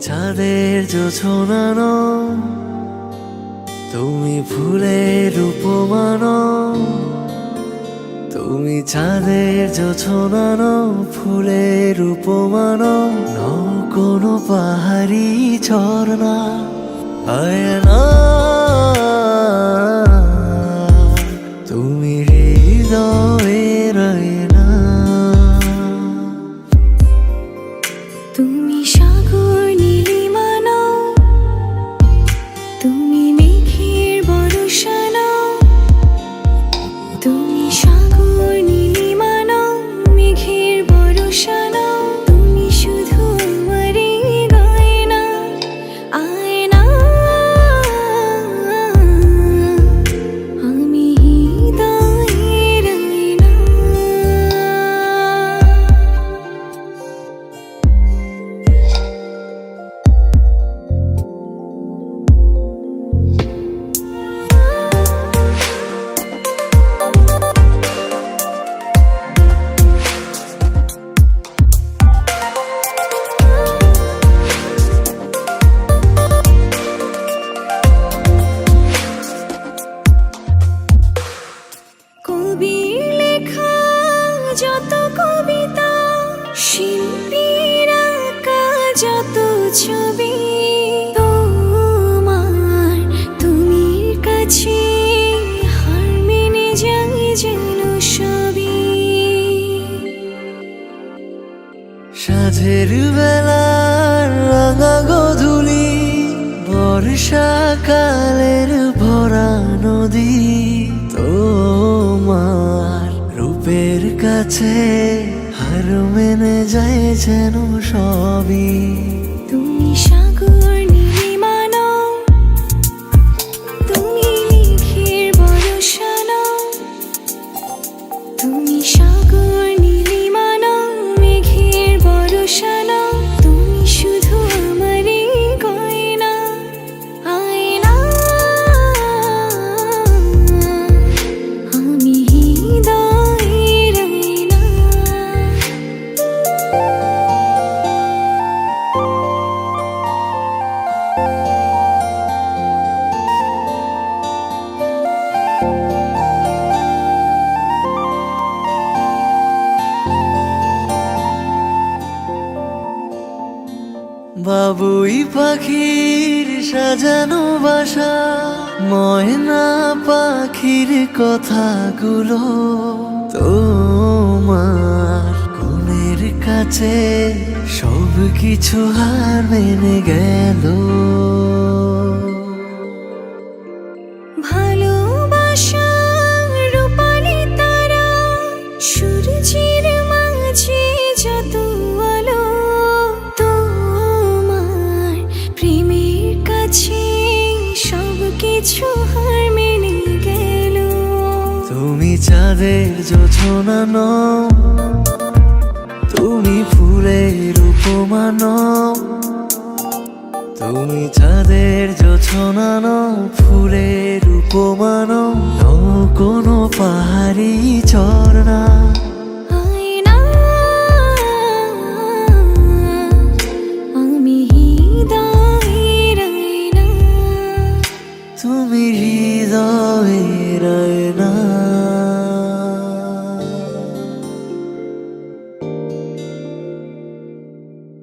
চাঁদের জোছনা নও, তুমি ফুলের উপমা নও। তুমি চাঁদের জোছনা নও, ফুলের উপমা নও, নও কোনো পাহাড়ি ঝর্ণা। আয়না তুমি হৃদয়ের আয়না। তুমি সাগর নীলিমা নও, তুমি মেঘের বর্ষা নও। তুমি সাগর নীলিমা নও, মেঘের বর্ষা নও, তুমি শুধু আমারই গয়না। আয়না আমি হৃদয়ের আয়না। কবির লেখা যত কবিতা, শিল্পীর আঁকা যত ছবি, তোমার তুমির কাছে হার মেনে যাই যেন সবই। সাঁঝের বেলার রাঙা গধূলি, বর্ষাকালের ভরা নদী, তোমার রূপের কাছে হার মেনে যায় যেন সবই। তুমি সাগর নীলিমা নও, তুমি মেঘের বর্ষা নও। তুমি সাগর নীলিমা নও, মেঘের বর্ষা নও, তুমি শুধু আমারই গয়না। আয়না আমি হৃদয়ের আয়না। বাবুই পাখির সাজানো বাসা, ময়না পাখির কথাগুলো তোমার গুণের কাছে সব কিছু হার মেনে গেল। ভালোবাসা রূপালি তারা, সূর্যের মাঝে যত আলো, তোমার প্রেমের কাছে সব কিছু হার মেনে গেল। তুমি চাঁদের জোছনা নও, তুমি ফুলের উপমা নও। তুমি চাঁদের জোছনা নও, ফুলের উপমা নও, নও কোনো পাহাড়ি ঝর্ণা।